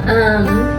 Um,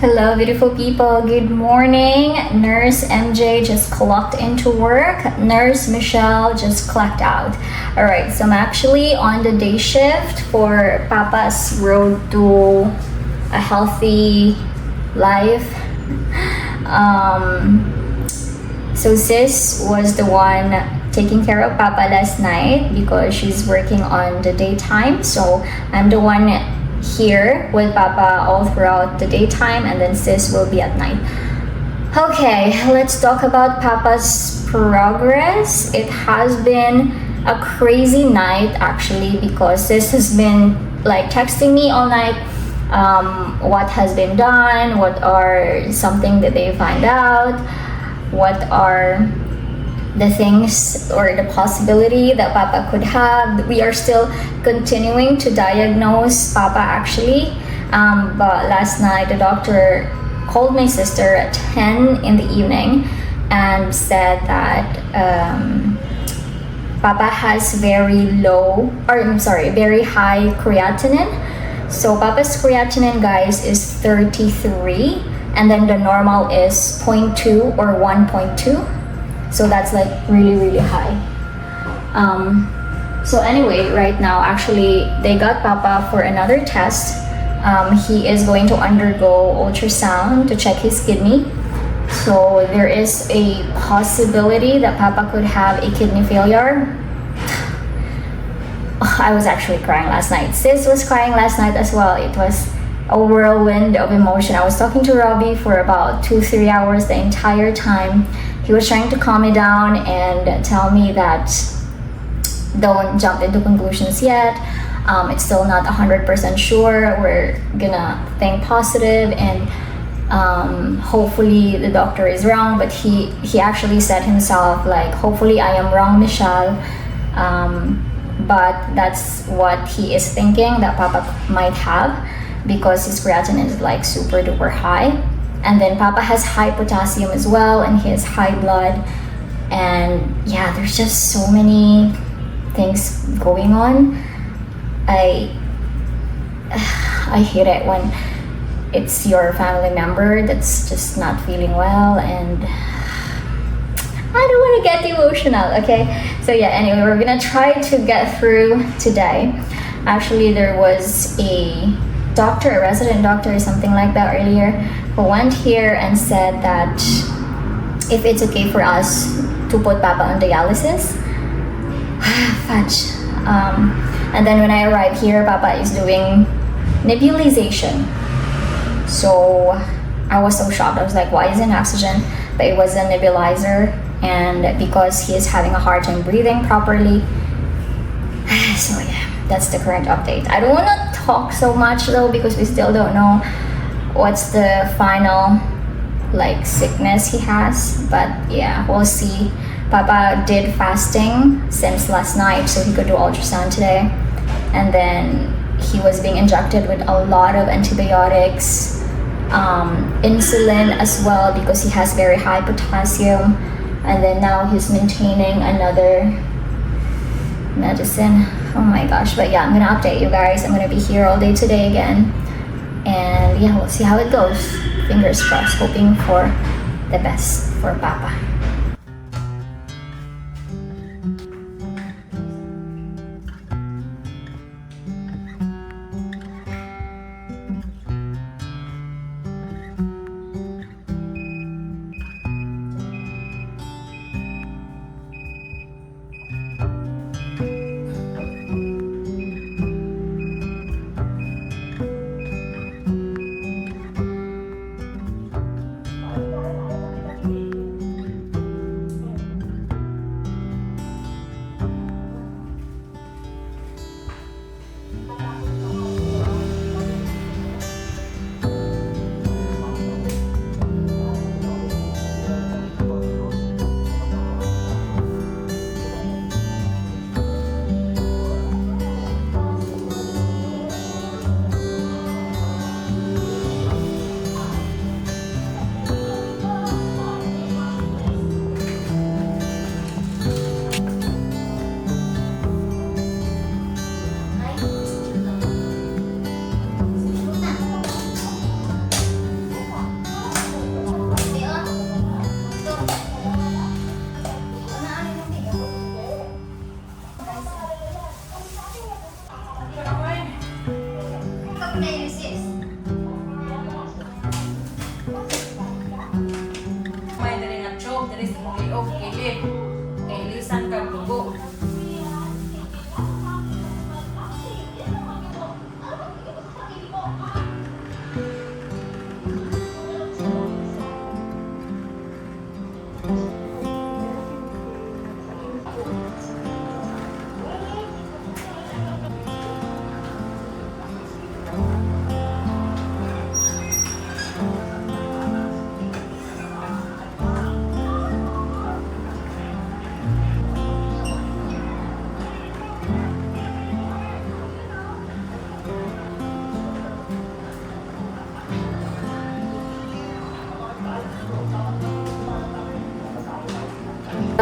Hello, beautiful people. Good morning. Nurse MJ just clocked into work. Nurse Michelle just clocked out. All right, so I'm actually on the day shift for Papa's road to a healthy life. So sis was the one taking care of Papa last night because she's working on the daytime. So I'm the one here with Papa all throughout the daytime, and then sis will be at night. Okay, let's talk about Papa's progress. It has been a crazy night actually, because sis has been like texting me all night, what has been done, what are something that they find out, what are the things or the possibility that Papa could have. We are still continuing to diagnose Papa actually, but last night the doctor called my sister at 10 in the evening and said that Papa has very high creatinine. So Papa's creatinine, guys, is 33, and then the normal is 0.2 or 1.2. So that's like really high. So anyway, right now actually they got Papa for another test. He is going to undergo ultrasound to check his kidney. So there is a possibility that Papa could have a kidney failure. I was actually crying last night. Sis was crying last night as well. It was a whirlwind of emotion. I was talking to Robbie for about 2-3 hours the entire time. He was trying to calm me down and tell me that don't jump into conclusions yet. It's still not 100% sure. We're gonna think positive, and hopefully the doctor is wrong. But he actually said himself, like, hopefully I am wrong, Michelle. But that's what he is thinking that Papa might have, because his creatinine is like super duper high. And then Papa has high potassium as well, and he has high blood. And yeah, there's just so many things going on. I hate it when it's your family member that's just not feeling well, and I don't want to get emotional, okay? So yeah, anyway, we're gonna try to get through today. Actually, there was a resident doctor or something like that earlier, who went here and said that if it's okay for us to put Papa on dialysis. Fudge. And then when I arrived here, Papa is doing nebulization. So I was so shocked. I was like, why isn't oxygen? But it was a nebulizer, and because he is having a hard time breathing properly. So yeah, that's the current update. I don't want to talk so much though, because we still don't know what's the final like sickness he has. But yeah, we'll see. Papa did fasting since last night so he could do ultrasound today, and then he was being injected with a lot of antibiotics, insulin as well, because he has very high potassium. And then now he's maintaining another medicine. Oh my gosh. But yeah, I'm gonna update you guys. I'm gonna be here all day today again. And yeah, we'll see how it goes. Fingers crossed, hoping for the best for Papa.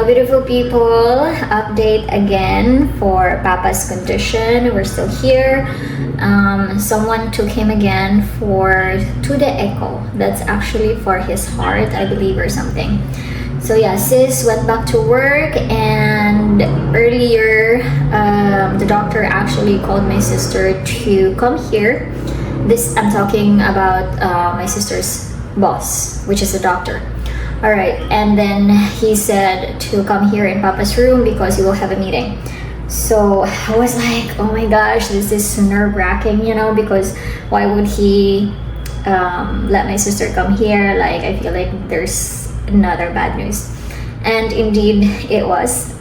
Beautiful people, update again for Papa's condition. We're still here. Someone took him again to the echo. That's actually for his heart, I believe, or something. So yeah, sis went back to work, and earlier the doctor actually called my sister to come here. I'm talking about my sister's boss, which is a doctor. Alright, and then he said to come here in Papa's room because he will have a meeting. So I was like, oh my gosh, this is nerve-wracking, because why would he let my sister come here? Like, I feel like there's another bad news. And indeed, it was.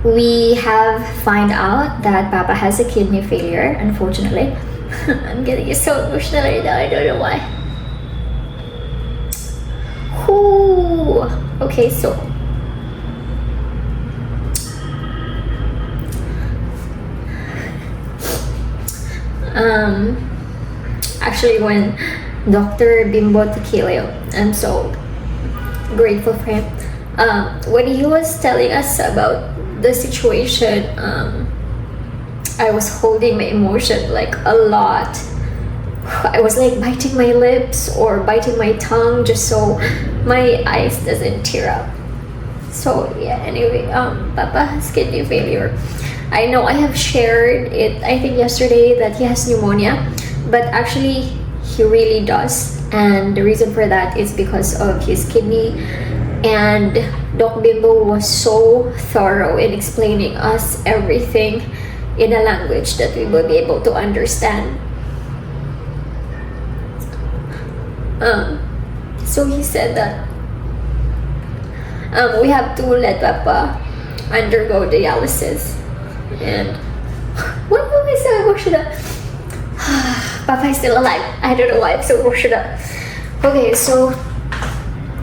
We have found out that Papa has a kidney failure, unfortunately. I'm getting so emotional right now, I don't know why. Ooh, okay, so actually when Dr. Bimbo Tequilio, I'm so grateful for him. When he was telling us about the situation, I was holding my emotion like a lot. I was like biting my lips or biting my tongue just so my eyes doesn't tear up. So yeah, anyway, Papa has kidney failure. I know I have shared it, I think yesterday, that he has pneumonia, but actually he really does. And the reason for that is because of his kidney. And Doc Bimbo was so thorough in explaining us everything in a language that we will be able to understand. So he said that we have to let Papa undergo dialysis. And what am I so emotional? Papa is still alive. I don't know why I'm so emotional. Okay, so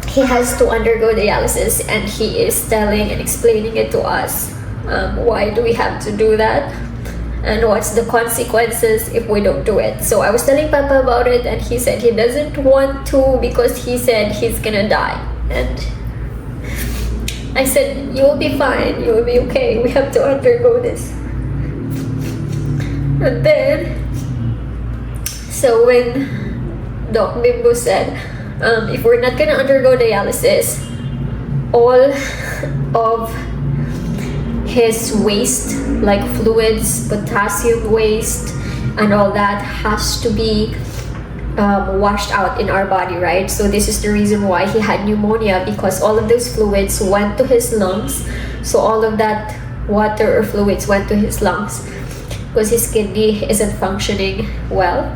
he has to undergo dialysis, and he is telling and explaining it to us. Why do we have to do that? And what's the consequences if we don't do it? So I was telling Papa about it, and he said he doesn't want to because he said he's gonna die. And I said, you will be fine, you will be okay, we have to undergo this. And then, so when Doc Bimbo said, if we're not gonna undergo dialysis, all of his waste, like fluids, potassium waste, and all that has to be washed out in our body, right? So this is the reason why he had pneumonia, because all of those fluids went to his lungs. So all of that water or fluids went to his lungs because his kidney isn't functioning well.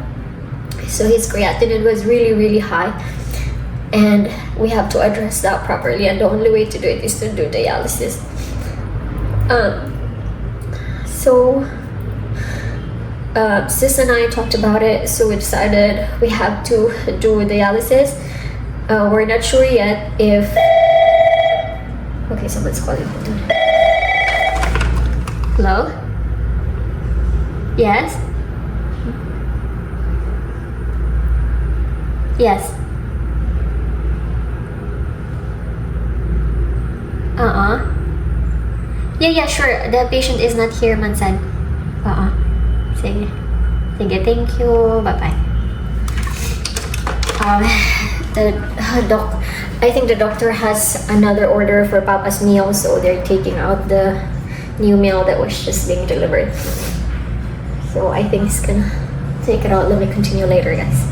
So his creatinine was really, really high, and we have to address that properly, and the only way to do it is to do dialysis. So Sis and I talked about it, so we decided we have to do dialysis. We're not sure yet if... Okay, someone's calling. Hello? Yes? Yes. Yeah, sure. The patient is not here, Mansan. Sige. Sige, thank you. Bye-bye. I think the doctor has another order for Papa's meal, so they're taking out the new meal that was just being delivered. So I think he's gonna take it out. Let me continue later, guys.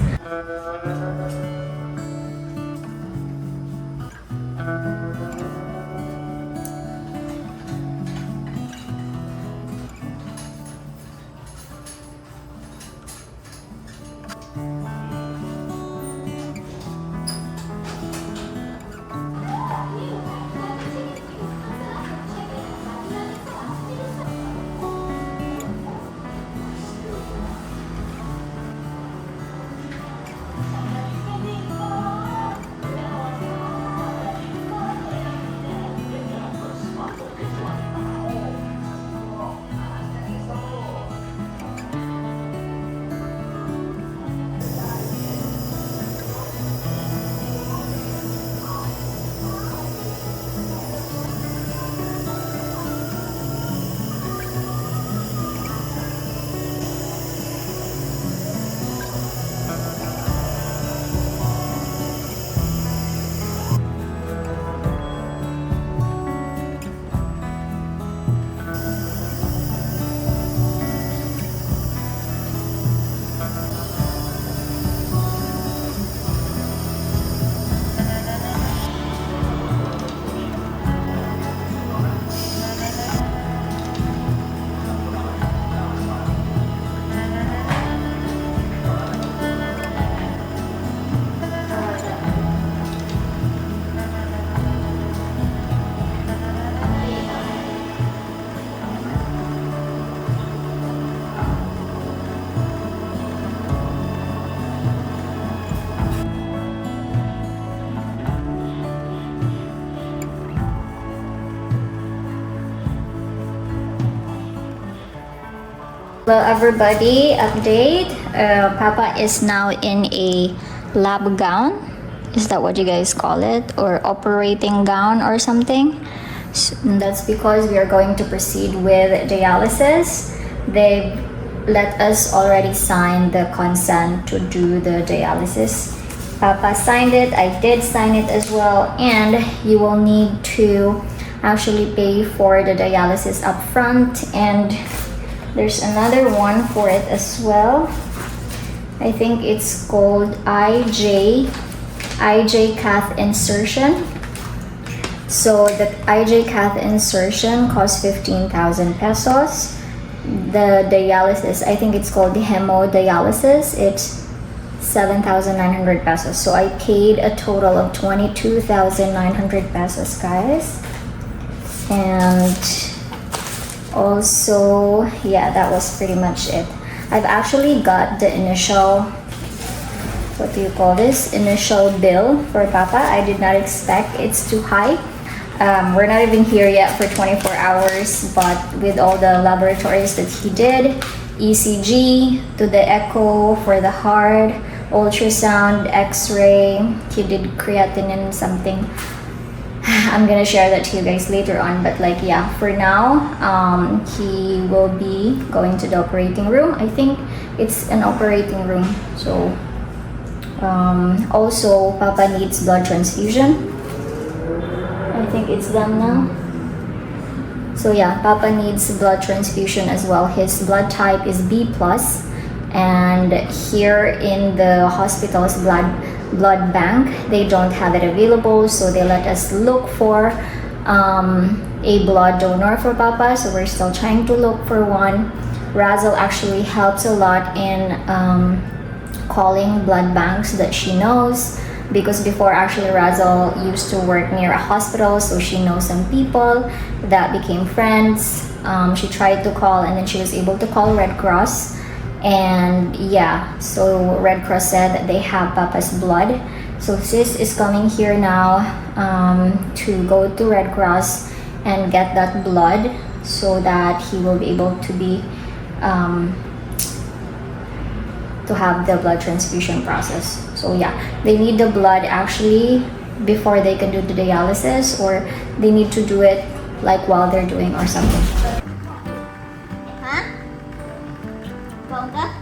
Hello everybody, update. Papa is now in a lab gown. Is that what you guys call it? Or operating gown or something? So that's because we are going to proceed with dialysis. They let us already sign the consent to do the dialysis. Papa signed it, I did sign it as well, and you will need to actually pay for the dialysis up front, and there's another one for it as well. I think it's called IJ cath insertion. So the IJ cath insertion costs 15,000 pesos. The dialysis, I think it's called the hemodialysis, it's 7,900 pesos. So I paid a total of 22,900 pesos, guys. And also, yeah, that was pretty much it. I've actually got the initial, what do you call this? Initial bill for Papa. I did not expect it's too high. We're not even here yet for 24 hours, but with all the laboratories that he did, ECG, to the echo for the heart, ultrasound, x-ray, he did creatinine something. I'm gonna share that to you guys later on, but like yeah, for now he will be going to the operating room. I think it's an operating room. So also Papa needs blood transfusion. I think it's done now. So yeah, Papa needs blood transfusion as well. His blood type is B plus, and here in the hospital's blood bank they don't have it available, so they let us look for a blood donor for Papa. So we're still trying to look for one. Razel actually helps a lot in calling blood banks that she knows, because before actually Razel used to work near a hospital, so she knows some people that became friends. She tried to call, and then she was able to call Red Cross, and yeah, so Red Cross said that they have Papa's blood. So sis is coming here now to go to Red Cross and get that blood so that he will be able to be to have the blood transfusion process. So yeah, they need the blood actually before they can do the dialysis, or they need to do it like while they're doing or something. Huh? Bongga?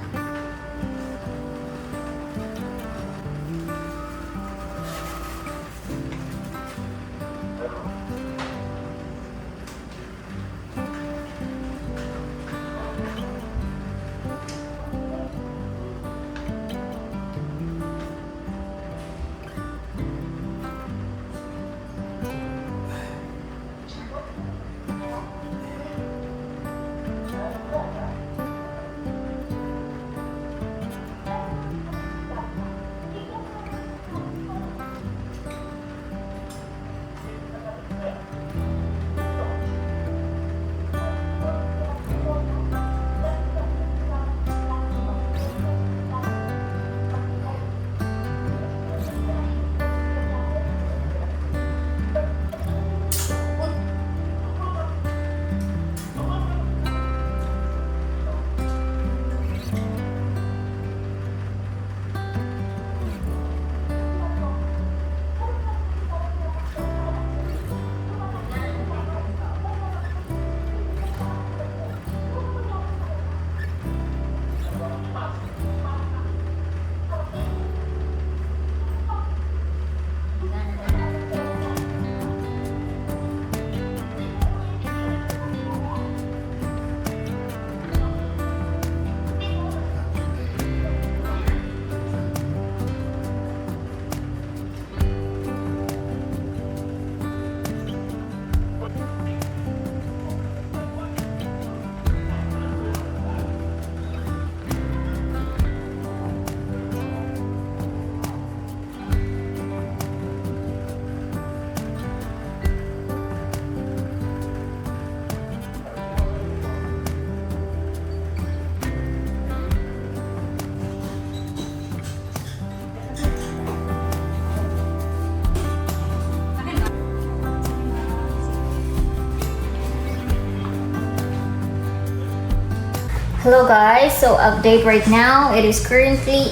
Hello guys, so update right now. It is currently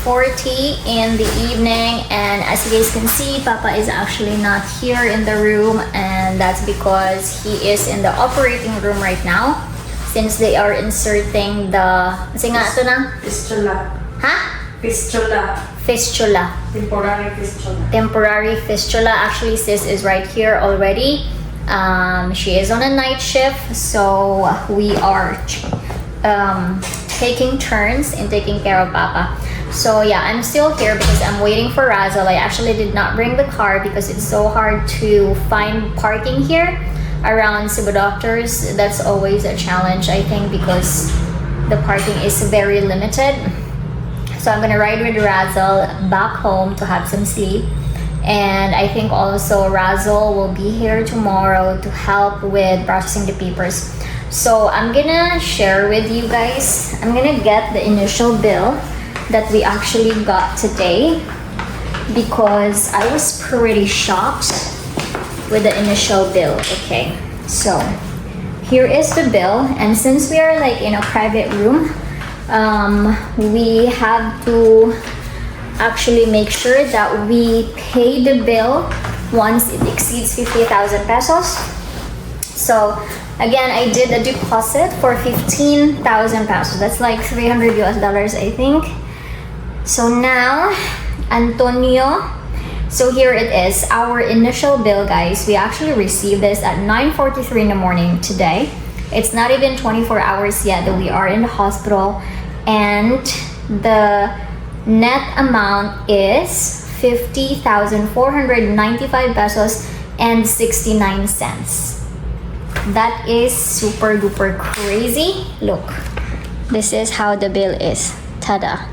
8:40 in the evening, and as you guys can see, Papa is actually not here in the room, and that's because he is in the operating room right now since they are inserting the Fistula. Ha? Fistula. Fistula. Temporary fistula. Temporary fistula. Actually, sis is right here already. She is on a night shift, so we are taking turns in taking care of Papa. So yeah, I'm still here because I'm waiting for Razel. I actually did not bring the car because it's so hard to find parking here around Cebu Doctors. That's always a challenge, I think, because the parking is very limited. So I'm gonna ride with Razel back home to have some sleep. And I think also Razel will be here tomorrow to help with processing the papers. So I'm gonna share with you guys, I'm gonna get the initial bill that we actually got today, because I was pretty shocked with the initial bill. Okay, so here is the bill, and since we are like in a private room, we have to actually make sure that we pay the bill once it exceeds 50,000 pesos. So again, I did a deposit for 15,000 pesos. That's like 300 US dollars, I think. So now, Antonio, so here it is, our initial bill, guys. We actually received this at 9:43 in the morning today. It's not even 24 hours yet that we are in the hospital, and the net amount is 50,495 pesos and 69 cents. That is super duper crazy. Look, This is how the bill is. Tada.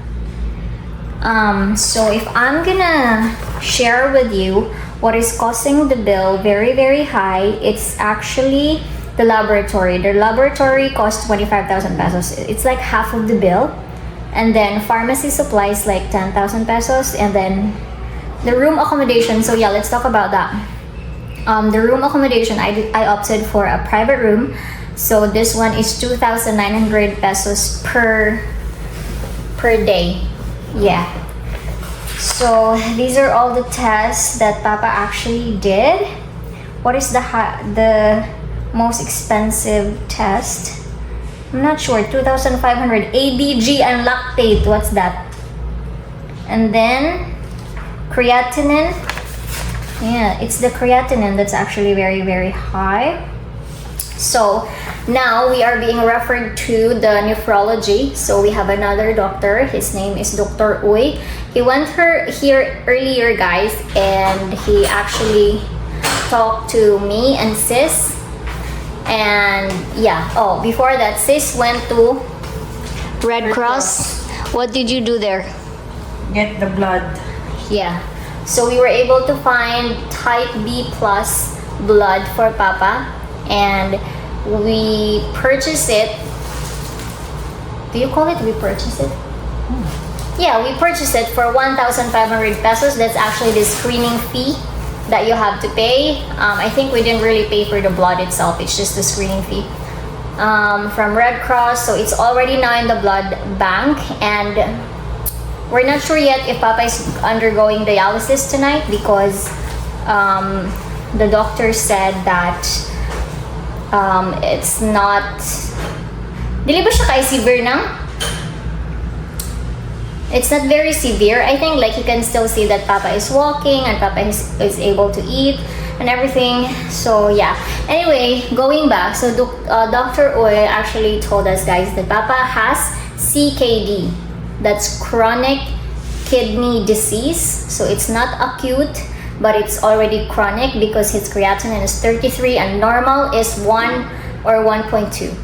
So if I'm gonna share with you what is causing the bill very, very high, it's actually the laboratory. The laboratory costs 25,000 pesos. It's like half of the bill. And then pharmacy supplies like 10,000 pesos. And then the room accommodation. So yeah, let's talk about that. The room accommodation, I opted for a private room. So this one is 2,900 pesos per day. Yeah. So these are all the tests that Papa actually did. What is the most expensive test? I'm not sure. 2,500 ABG and lactate. What's that? And then creatinine. Yeah, it's the creatinine that's actually very, very high. So now we are being referred to the nephrology. So we have another doctor. His name is Dr. Uy. He went here earlier, guys, and he actually talked to me and Sis. And yeah, oh, before that, Sis went to Red Cross. What did you do there? Get the blood. yeah. So we were able to find type B plus blood for Papa, and we purchased it. Do you call it we purchased it? Yeah, we purchased it for 1,500 pesos. That's actually the screening fee that you have to pay. I think we didn't really pay for the blood itself. It's just the screening fee from Red Cross. So it's already now in the blood bank, and we're not sure yet if Papa is undergoing dialysis tonight because the doctor said that it's not. Dili ba siya kay severe na? It's not very severe. I think like you can still see that Papa is walking and Papa is able to eat and everything. So yeah. Anyway, going back. So Dr. Oy actually told us, guys, that Papa has CKD. That's chronic kidney disease. So it's not acute, but it's already chronic because his creatinine is 33 and normal is 1 or 1.2.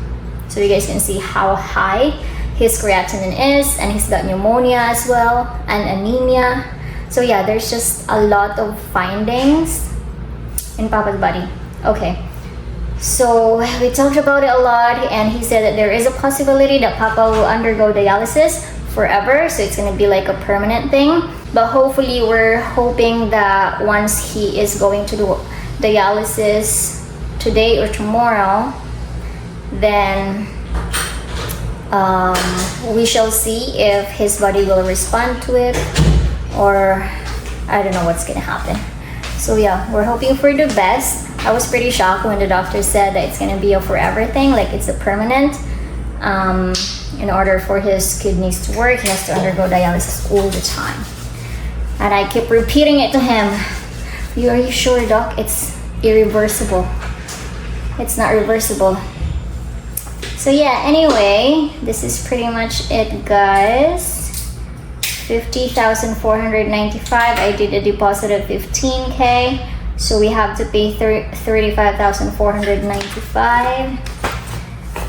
So you guys can see how high his creatinine is, and he's got pneumonia as well and anemia. So yeah, there's just a lot of findings in Papa's body. Okay. So we talked about it a lot, and he said that there is a possibility that Papa will undergo dialysis forever, so it's gonna be like a permanent thing. But hopefully we're hoping that once he is going to do dialysis today or tomorrow, then we shall see if his body will respond to it, or I don't know what's gonna happen. So yeah, we're hoping for the best. I was pretty shocked when the doctor said that it's gonna be a forever thing, like it's a permanent. In order for his kidneys to work, he has to undergo dialysis all the time. And I keep repeating it to him. Are you sure, doc? It's irreversible. It's not reversible. So yeah, anyway, this is pretty much it, guys. 50,495. I did a deposit of 15K. So we have to pay 35,495.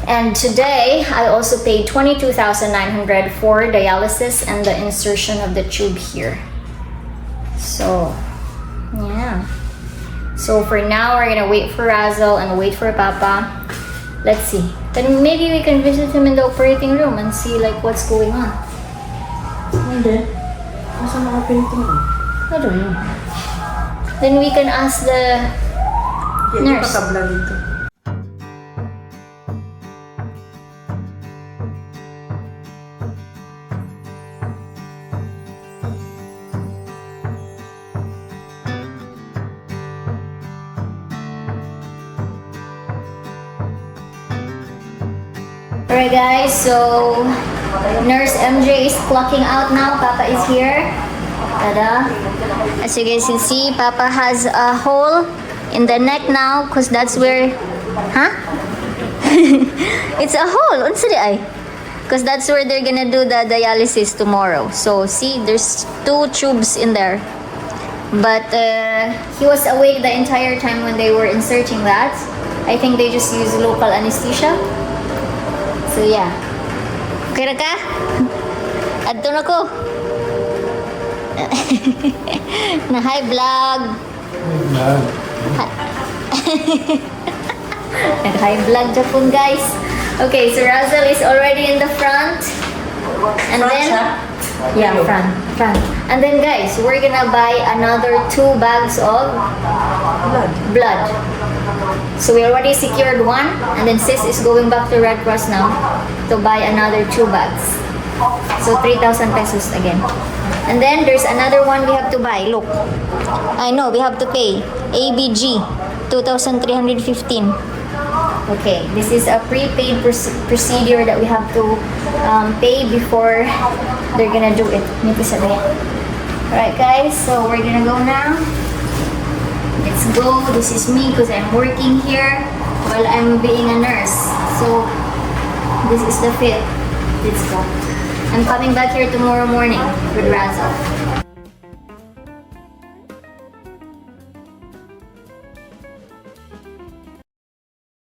And today, I also paid 22,900 for dialysis and the insertion of the tube here. So, yeah. So for now, we're gonna wait for Razzle and wait for Papa. Let's see. Then maybe we can visit him in the operating room and see like what's going on. Hindi. Nasa mga painting ko? I don't know. Then we can ask the nurse. Pakabla dito. Alright guys, so Nurse MJ is clocking out now. Papa is here. Tada. As you guys can see, Papa has a hole in the neck now because that's where... Huh? It's a hole. Unsa di ay? Because that's where they're gonna do the dialysis tomorrow. So see, there's 2 tubes in there. But he was awake the entire time when they were inserting that. I think they just use local anesthesia. So yeah. Okay ra ka? Adto na ko. Na hi vlog. Hi vlog Japon guys. Okay, so Razel is already in the front. And Front, then huh? yeah, front. And then guys, we're gonna buy another 2 bags of blood. So we already secured 1, and then sis is going back to Red Cross now to buy another 2 bags. So 3,000 pesos again. And then there's another one we have to buy. Look, I know we have to pay ABG 2,315. Okay, this is a prepaid procedure that we have to pay before they're gonna do it. Alright guys, so we're gonna go now. Let's go. This is me because I'm working here while I'm being a nurse. So this is the fit. Let's go. I'm coming back here tomorrow morning with Razzle.